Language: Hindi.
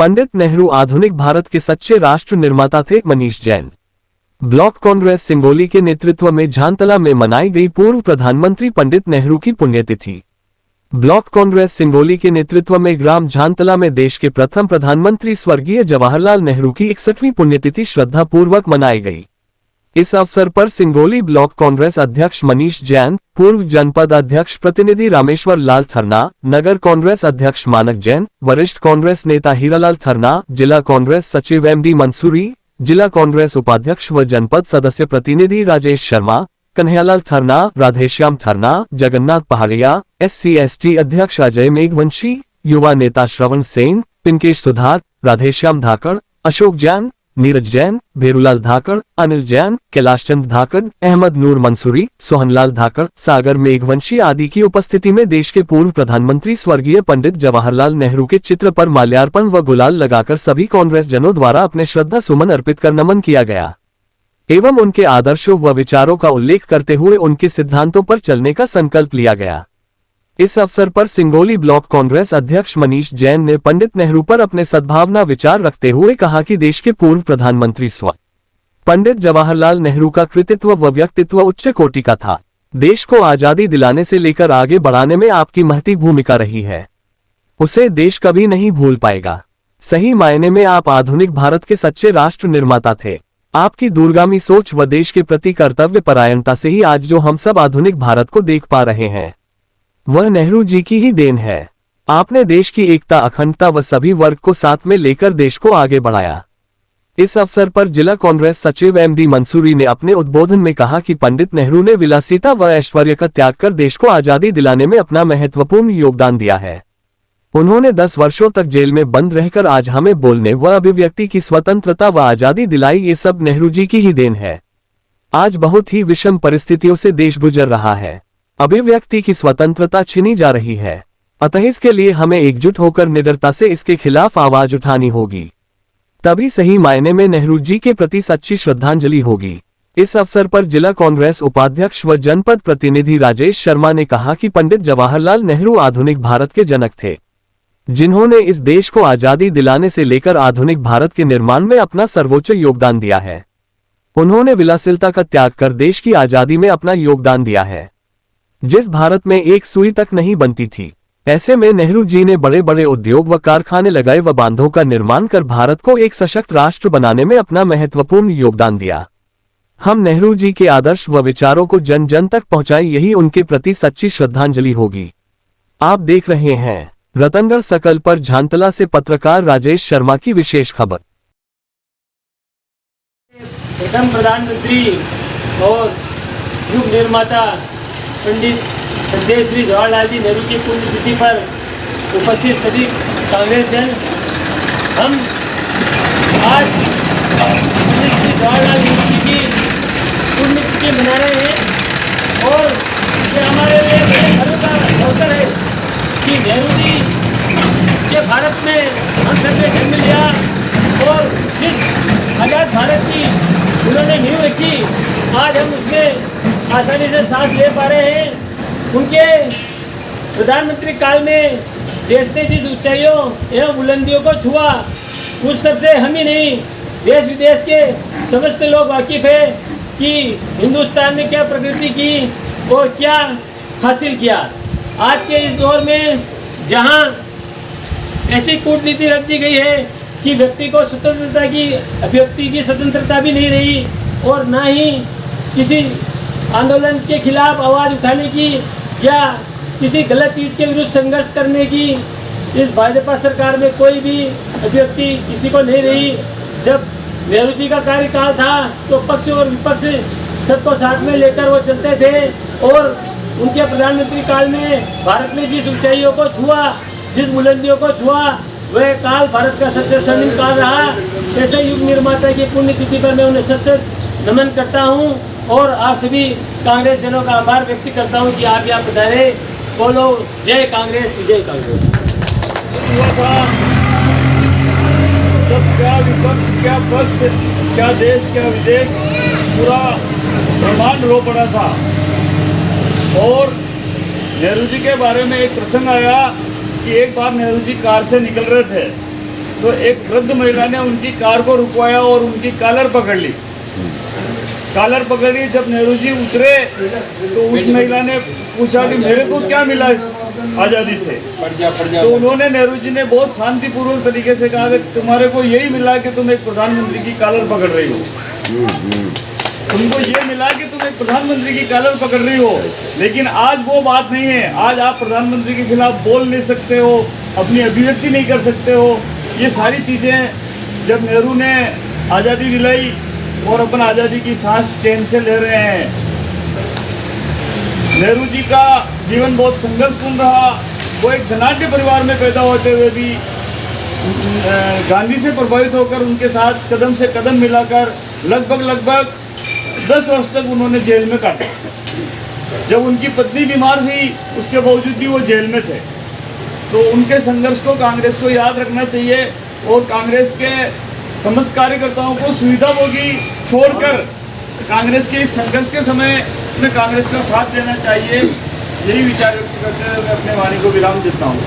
पंडित नेहरू आधुनिक भारत के सच्चे राष्ट्र निर्माता थे। मनीष जैन। ब्लॉक कांग्रेस सिंगोली के नेतृत्व में झांतला में मनाई गई पूर्व प्रधानमंत्री पंडित नेहरू की पुण्यतिथि। ब्लॉक कांग्रेस सिंगोली के नेतृत्व में ग्राम झांतला में देश के प्रथम प्रधानमंत्री स्वर्गीय जवाहरलाल नेहरू की 61वीं पुण्यतिथि श्रद्धापूर्वक मनाई गई। इस अवसर पर सिंगोली ब्लॉक कांग्रेस अध्यक्ष मनीष जैन, पूर्व जनपद अध्यक्ष प्रतिनिधि रामेश्वर लाल थरना, नगर कांग्रेस अध्यक्ष मानक जैन, वरिष्ठ कांग्रेस नेता हीरालाल थरना, जिला कांग्रेस सचिव एमडी मंसूरी, जिला कांग्रेस उपाध्यक्ष व जनपद सदस्य प्रतिनिधि राजेश शर्मा, कन्हैयालाल थरना, राधेश्याम थरना, जगन्नाथ पहाड़िया, SC/ST अध्यक्ष अजय मेघवंशी, युवा नेता श्रवण सेन, पिंकेश सुधार, राधेश्याम धाकड़, अशोक जैन, नीरज जैन, भेरूलाल धाकड़, अनिल जैन, कैलाश चंद धाकड़, अहमद नूर मंसूरी, सोहनलाल धाकड़, सागर मेघवंशी आदि की उपस्थिति में देश के पूर्व प्रधानमंत्री स्वर्गीय पंडित जवाहरलाल नेहरू के चित्र पर माल्यार्पण व गुलाल लगाकर सभी कांग्रेस जनों द्वारा अपने श्रद्धा सुमन अर्पित कर नमन किया गया एवं उनके आदर्शों व विचारों का उल्लेख करते हुए उनके सिद्धांतों पर चलने का संकल्प लिया गया। इस अवसर पर सिंगोली ब्लॉक कांग्रेस अध्यक्ष मनीष जैन ने पंडित नेहरू पर अपने सद्भावना विचार रखते हुए कहा कि देश के पूर्व प्रधानमंत्री पंडित जवाहरलाल नेहरू का कृतित्व व व्यक्तित्व उच्च कोटि का था। देश को आजादी दिलाने से लेकर आगे बढ़ाने में आपकी महती भूमिका रही है, उसे देश कभी नहीं भूल पाएगा। सही मायने में आप आधुनिक भारत के सच्चे राष्ट्र निर्माता थे। आपकी दूरगामी सोच व देश के प्रति कर्तव्य परायणता से ही आज जो हम सब आधुनिक भारत को देख पा रहे हैं वह नेहरू जी की ही देन है। आपने देश की एकता, अखंडता व सभी वर्ग को साथ में लेकर देश को आगे बढ़ाया। इस अवसर पर जिला कांग्रेस सचिव एमडी मंसूरी ने अपने उद्बोधन में कहा कि पंडित नेहरू ने विलासिता व ऐश्वर्य का त्याग कर देश को आजादी दिलाने में अपना महत्वपूर्ण योगदान दिया है। उन्होंने 10 वर्षों तक जेल में बंद रहकर आज हमें बोलने व अभिव्यक्ति की स्वतंत्रता व आजादी दिलाई, ये सब नेहरू जी की ही देन है। आज बहुत ही विषम परिस्थितियों से देश गुजर रहा है, अभिव्यक्ति की स्वतंत्रता छीनी जा रही है, अतः इसके लिए हमें एकजुट होकर निडरता से इसके खिलाफ आवाज उठानी होगी, तभी सही मायने में नेहरू जी के प्रति सच्ची श्रद्धांजलि होगी। इस अवसर पर जिला कांग्रेस उपाध्यक्ष व जनपद प्रतिनिधि राजेश शर्मा ने कहा कि पंडित जवाहरलाल नेहरू आधुनिक भारत के जनक थे, जिन्होंने इस देश को आजादी दिलाने से लेकर आधुनिक भारत के निर्माण में अपना सर्वोच्च योगदान दिया है। उन्होंने विलासिता का त्याग कर देश की आजादी में अपना योगदान दिया है। जिस भारत में एक सुई तक नहीं बनती थी, ऐसे में नेहरू जी ने बड़े बड़े उद्योग व कारखाने लगाए व बांधों का निर्माण कर भारत को एक सशक्त राष्ट्र बनाने में अपना महत्वपूर्ण योगदान दिया। हम नेहरू जी के आदर्श व विचारों को जन जन तक पहुंचाएं, यही उनके प्रति सच्ची श्रद्धांजलि होगी। आप देख रहे हैं रतनगढ़ सकल पर झांतला से पत्रकार राजेश शर्मा की विशेष खबर। प्रथम प्रधानमंत्री और युग निर्माता पंडित श्रद्धेय श्री जवाहरलाल जी नेहरू की पुण्यतिथि पर उपस्थित सभी कांग्रेस जन, हम आज पंडित श्री जवाहरलाल नेहरू जी की पुण्यतिथि मना रहे हैं और ये हमारे लिए बड़े गर्व का अवसर है कि नेहरू जी के भारत में हम सबने जन्म लिया और जिस आज़ाद भारत की उन्होंने नींव रखी, आज हम उसमें आसानी से सांस ले पा रहे हैं। उनके प्रधानमंत्री काल में देश ने जिस ऊंचाइयों एवं बुलंदियों को छुआ, उस सबसे हम ही नहीं देश विदेश के समस्त लोग वाकिफ है कि हिंदुस्तान ने क्या प्रगति की और क्या हासिल किया। आज के इस दौर में जहां ऐसी कूटनीति रख दी गई है कि व्यक्ति को स्वतंत्रता की, अभिव्यक्ति की स्वतंत्रता भी नहीं रही और ना ही किसी आंदोलन के खिलाफ आवाज़ उठाने की या किसी गलत चीज़ के विरुद्ध संघर्ष करने की इस भाजपा सरकार में कोई भी अभिव्यक्ति किसी को नहीं रही। जब नेहरू जी का कार्यकाल था तो पक्ष और विपक्ष सबको साथ में लेकर वो चलते थे और उनके प्रधानमंत्री काल में भारत ने जिस ऊंचाइयों को छुआ, जिस बुलंदियों को छुआ, वह काल भारत का सबसे स्वर्णिम काल रहा। ऐसे युग निर्माता की पुण्यतिथि पर मैं उन्हें सशक्त नमन करता हूं और आप सभी कांग्रेस जनों का आभार व्यक्त करता हूं कि आप यहाँ पधारे। बोलो जय कांग्रेस, विजय कांग्रेस। तब क्या विपक्ष, क्या पक्ष, क्या देश, क्या विदेश, पूरा ब्रह्मांड रो पड़ा था। और नेहरू जी के बारे में एक प्रसंग आया कि एक बार नेहरू जी कार से निकल रहे थे तो एक वृद्ध महिला ने उनकी कार को रुकवाया और उनकी कॉलर पकड़ ली। कॉलर पकड़ी, जब नेहरू जी उतरे तो उस महिला ने पूछा कि मेरे को क्या मिला इस आज़ादी से। तो उन्होंने, नेहरू जी ने बहुत शांतिपूर्वक तरीके से कहा कि तुम्हारे को यही मिला कि तुम एक प्रधानमंत्री की कॉलर पकड़ रही हो, तुमको ये मिला कि तुम एक प्रधानमंत्री की कॉलर पकड़ रही हो। लेकिन आज वो बात नहीं है। आज आप प्रधानमंत्री के खिलाफ बोल नहीं सकते हो, अपनी अभिव्यक्ति नहीं कर सकते हो। ये सारी चीज़ें जब नेहरू ने आज़ादी दिलाई और अपन आज़ादी की सांस चैन से ले रहे हैं। नेहरू जी का जीवन बहुत संघर्षपूर्ण रहा। वो एक धनाढ्य परिवार में पैदा होते हुए भी गांधी से प्रभावित होकर उनके साथ कदम से कदम मिलाकर लगभग 10 वर्ष तक उन्होंने जेल में काटा। जब उनकी पत्नी बीमार थी उसके बावजूद भी वो जेल में थे। तो उनके संघर्ष को कांग्रेस को याद रखना चाहिए और कांग्रेस के समस्त कार्यकर्ताओं को सुविधाभोगी छोड़कर कांग्रेस के इस संघर्ष के समय में कांग्रेस का साथ देना चाहिए। यही विचार व्यक्त करते हुए मैं अपने वाणी को विराम देता हूँ।